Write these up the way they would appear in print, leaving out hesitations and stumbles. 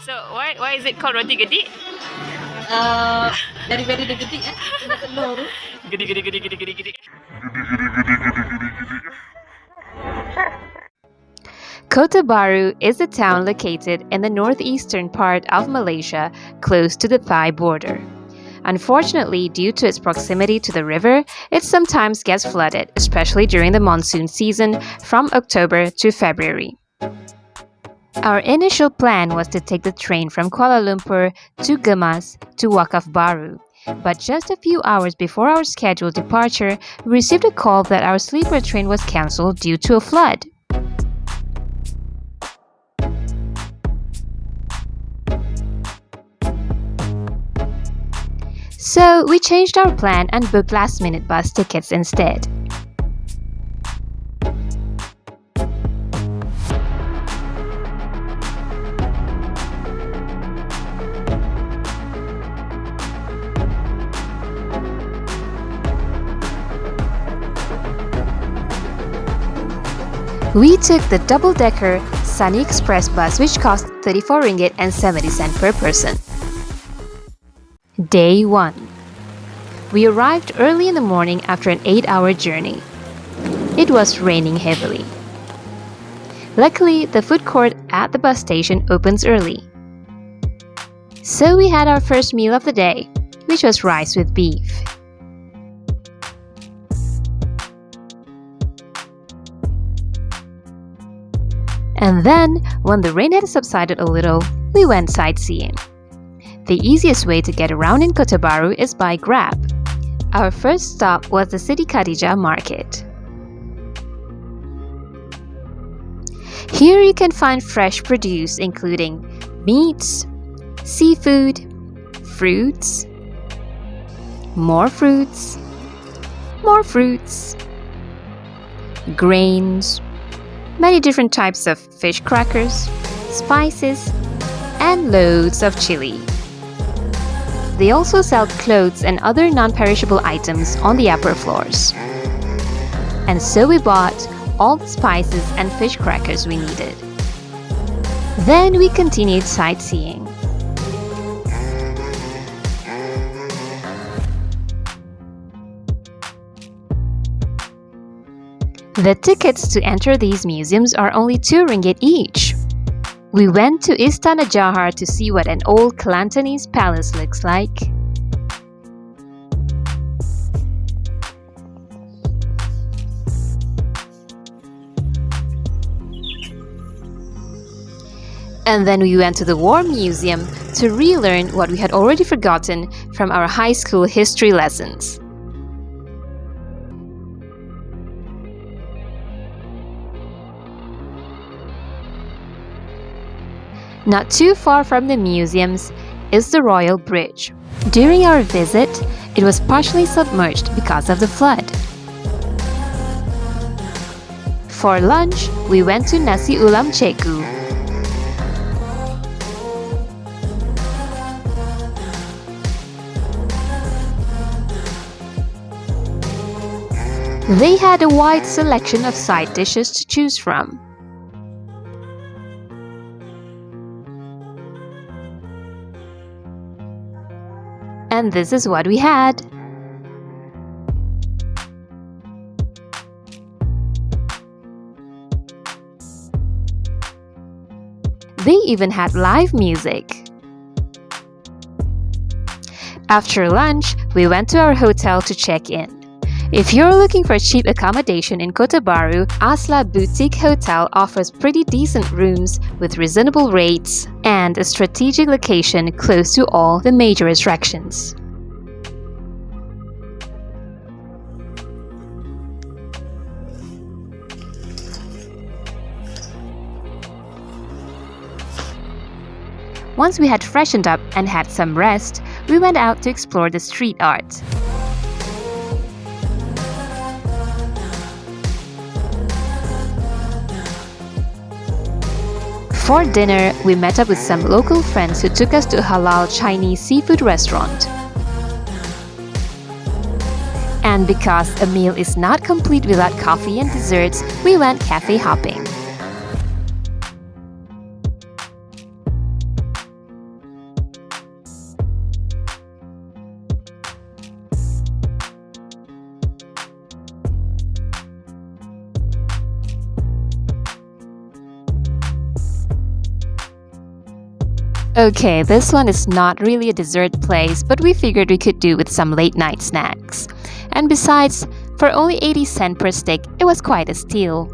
So why is it called roti gedi? Daripada dia gede kan, kena telur tu. Gedi. Kota Bharu is a town located in the northeastern part of Malaysia, close to the Thai border. Unfortunately, due to its proximity to the river, it sometimes gets flooded, especially during the monsoon season from October to February. Our initial plan was to take the train from Kuala Lumpur to Gemas to Wakaf Bharu. But just a few hours before our scheduled departure, we received a call that our sleeper train was cancelled due to a flood. So we changed our plan and booked last-minute bus tickets instead. We took the double-decker Sunny Express bus, which cost 34 ringgit and 70 cent per person. Day 1. We arrived early in the morning after an 8-hour journey. It was raining heavily. Luckily, the food court at the bus station opens early. So we had our first meal of the day, which was rice with beef. And then, when the rain had subsided a little, we went sightseeing. The easiest way to get around in Kota Bharu is by Grab. Our first stop was the Siti Khadijah market. Here you can find fresh produce including meats, seafood, fruits, more fruits, grains, many different types of fish crackers, spices, and loads of chili. They also sell clothes and other non-perishable items on the upper floors. And so we bought all the spices and fish crackers we needed. Then we continued sightseeing. The tickets to enter these museums are only 2 ringgit each. We went to Istana Johor to see what an old Kelantanese palace looks like. And then we went to the War Museum to relearn what we had already forgotten from our high school history lessons. Not too far from the museums is the Royal Bridge. During our visit, it was partially submerged because of the flood. For lunch, we went to Nasi Ulam Cikgu. They had a wide selection of side dishes to choose from. And this is what we had. They even had live music. After lunch, we went to our hotel to check in. If you're looking for cheap accommodation in Kota Bharu, ASLAH Boutique Hotel offers pretty decent rooms with reasonable rates and a strategic location close to all the major attractions. Once we had freshened up and had some rest, we went out to explore the street art. For dinner, we met up with some local friends who took us to a halal Chinese seafood restaurant. And because a meal is not complete without coffee and desserts, we went cafe hopping. Okay, this one is not really a dessert place, but we figured we could do with some late night snacks. And besides, for only 80 cents per stick, it was quite a steal.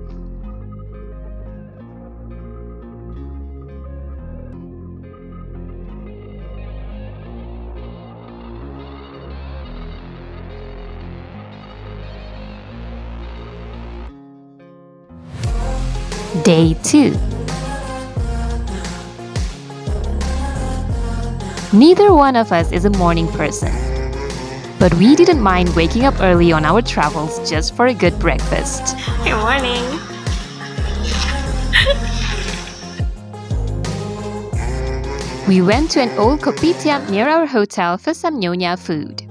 Day 2. Neither one of us is a morning person, but we didn't mind waking up early on our travels just for a good breakfast. Good morning. We went to an old kopitiam near our hotel for some nyonya food.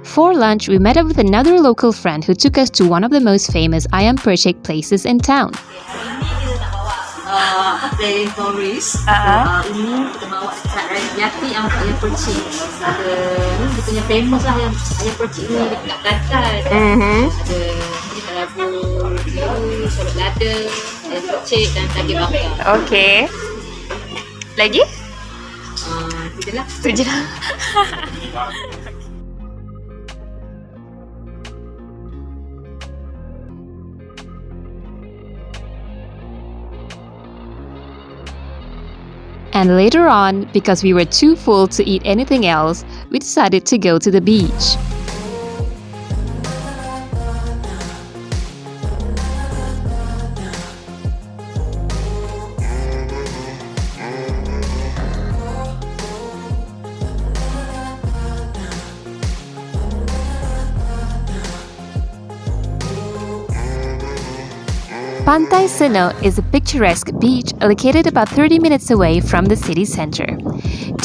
For lunch, we met up with another local friend who took us to one of the most famous ayam percik places in town. Dari tourist. Ini kita bawa dekat Yati ayam percik. Ada ni dia punya famous lah ayam percik ni dekat Kelantan. Ada labu biru, solok lada, ayam percik dan daging bakar. Okay. Lagi? Itu je lah. Tu je lah. And later on, because we were too full to eat anything else, we decided to go to the beach. Pantai Seno is a picturesque beach located about 30 minutes away from the city center.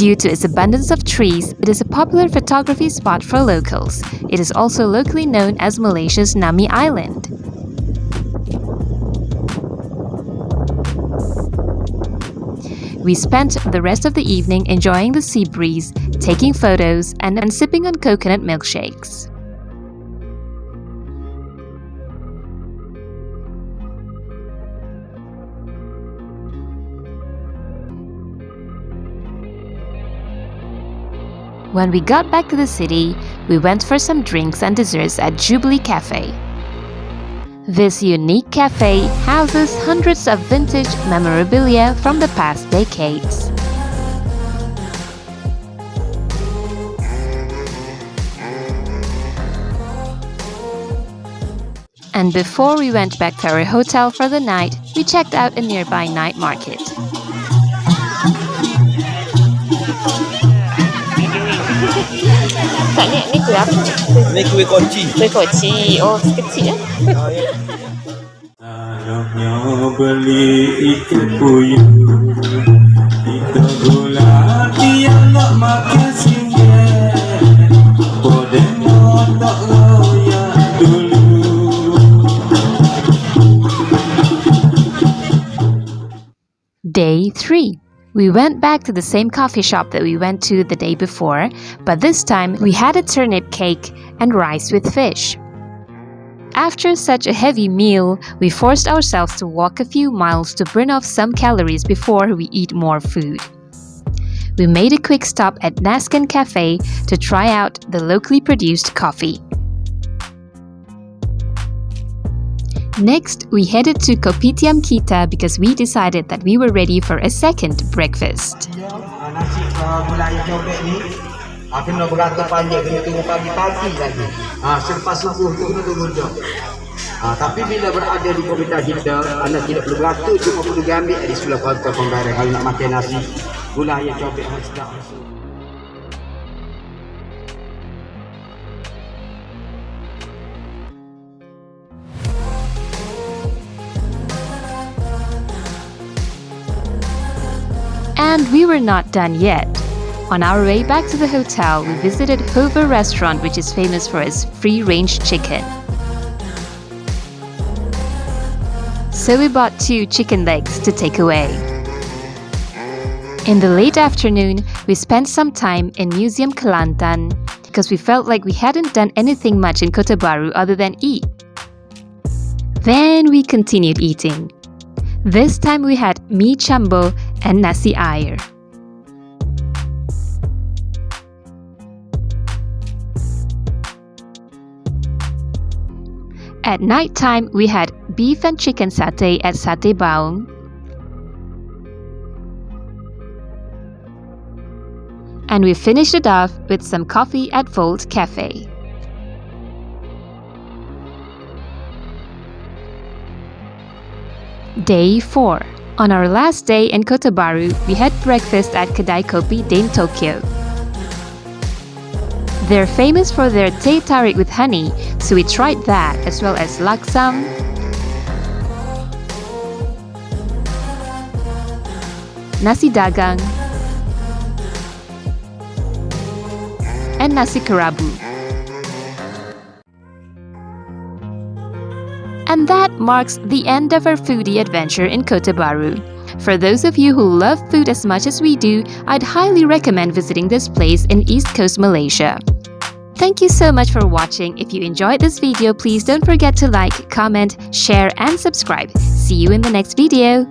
Due to its abundance of trees, it is a popular photography spot for locals. It is also locally known as Malaysia's Nami Island. We spent the rest of the evening enjoying the sea breeze, taking photos, and sipping on coconut milkshakes. When we got back to the city, we went for some drinks and desserts at Jubilee Cafe. This unique cafe houses hundreds of vintage memorabilia from the past decades. And before we went back to our hotel for the night, we checked out a nearby night market. Tak ni kuih apa? Ni kuih koci. Kuih koci. Oh, kecil ya? Anaknya beli ikan puyuh, kita gula dia nak makan singgah, podemo tak royak dulu. Day 3. We went back to the same coffee shop that we went to the day before, but this time we had a turnip cake and rice with fish. After such a heavy meal, we forced ourselves to walk a few miles to burn off some calories before we eat more food. We made a quick stop at Nasken Cafe to try out the locally produced coffee. Next, we headed to Kopitiam Kita because we decided that we were ready for a second breakfast. Nasi gula cobek ni kena beratur panjang, kena tunggu pagi-pagi lagi. Selepas subuh tu kena tunggu jam. Tapi bila berada di Kopitiam kita, anda tidak perlu beratur, cuma perlu diambil di sebelah kaunter pembayaran kalau nak makan nasi gula cobek yang sedap. And we were not done yet. On our way back to the hotel, we visited Hover Restaurant, which is famous for its free-range chicken. So we bought 2 chicken legs to take away. In the late afternoon, we spent some time in Museum Kelantan because we felt like we hadn't done anything much in Kota Bharu other than eat. Then we continued eating. This time we had mee chambo and nasi air. At night time, we had beef and chicken satay at Satay Baung. And we finished it off with some coffee at Volt Cafe. Day 4. On our last day in Kota Bharu, we had breakfast at Kedai Kopi Dame Tokyo. They're famous for their teh tarik with honey, so we tried that as well as laksam, nasi dagang, and nasi kerabu. And that marks the end of our foodie adventure in Kota Bharu. For those of you who love food as much as we do, I'd highly recommend visiting this place in East Coast Malaysia. Thank you so much for watching. If you enjoyed this video, please don't forget to like, comment, share, and subscribe. See you in the next video.